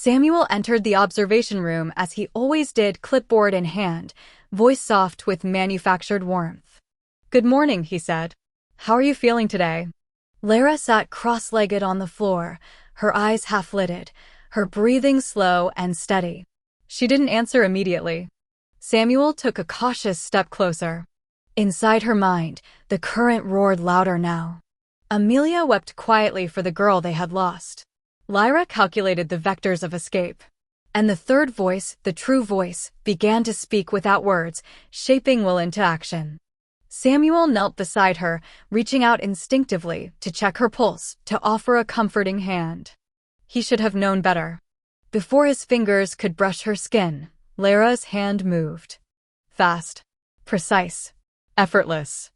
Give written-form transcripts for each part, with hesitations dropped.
Samuel entered the observation room as he always did, clipboard in hand, voice soft with manufactured warmth. "Good morning," he said. "How are you feeling today?" Lyra sat cross-legged on the floor, her eyes half-lidded, her breathing slow and steady. She didn't answer immediately. Samuel took a cautious step closer. Inside her mind, the current roared louder now. Amelia wept quietly for the girl they had lost. Lyra calculated the vectors of escape. And the third voice, the true voice, began to speak without words, shaping will into action. Samuel knelt beside her, reaching out instinctively to check her pulse, to offer a comforting hand. He should have known better. Before his fingers could brush her skin, Lyra's hand moved. Fast, precise, effortless.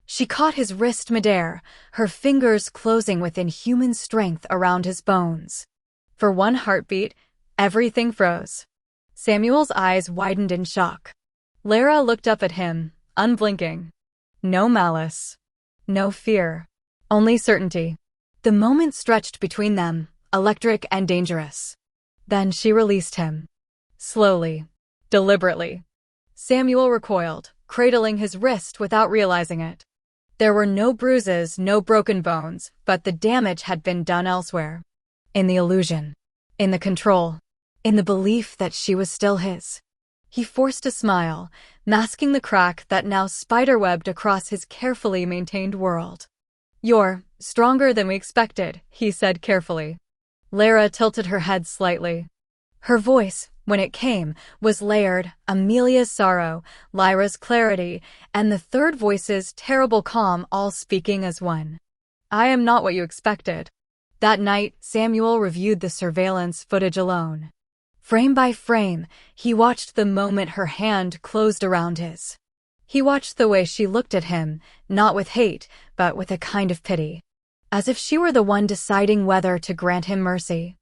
She caught his wrist midair, her fingers closing with inhuman strength around his bones. For one heartbeat, everything froze. Samuel's eyes widened in shock. Lyra looked up at him, unblinking. No malice. No fear. Only certainty. The moment stretched between them, electric and dangerous. Then she released him. Slowly. Deliberately. Samuel recoiled, cradling his wrist without realizing it. There were no bruises, no broken bones, but the damage had been done elsewhere. In the illusion. In the control. In the belief that she was still his. He forced a smile, masking the crack that now spiderwebbed across his carefully maintained world. "You're stronger than we expected," he said carefully. Lyra tilted her head slightly. Her voice, when it came, was layered, Amelia's sorrow, Lyra's clarity, and the third voice's terrible calm, all speaking as one. "I am not what you expected." That night, Samuel reviewed the surveillance footage alone. Frame by frame, he watched the moment her hand closed around his. He watched the way she looked at him, not with hate, but with a kind of pity. As if she were the one deciding whether to grant him mercy.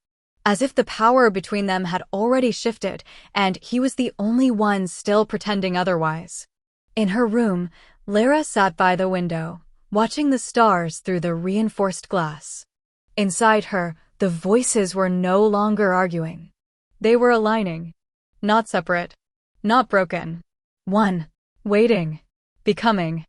As if the power between them had already shifted, and he was the only one still pretending otherwise. In her room, Lyra sat by the window, watching the stars through the reinforced glass. Inside her, the voices were no longer arguing. They were aligning. Not separate. Not broken. One. Waiting. Becoming.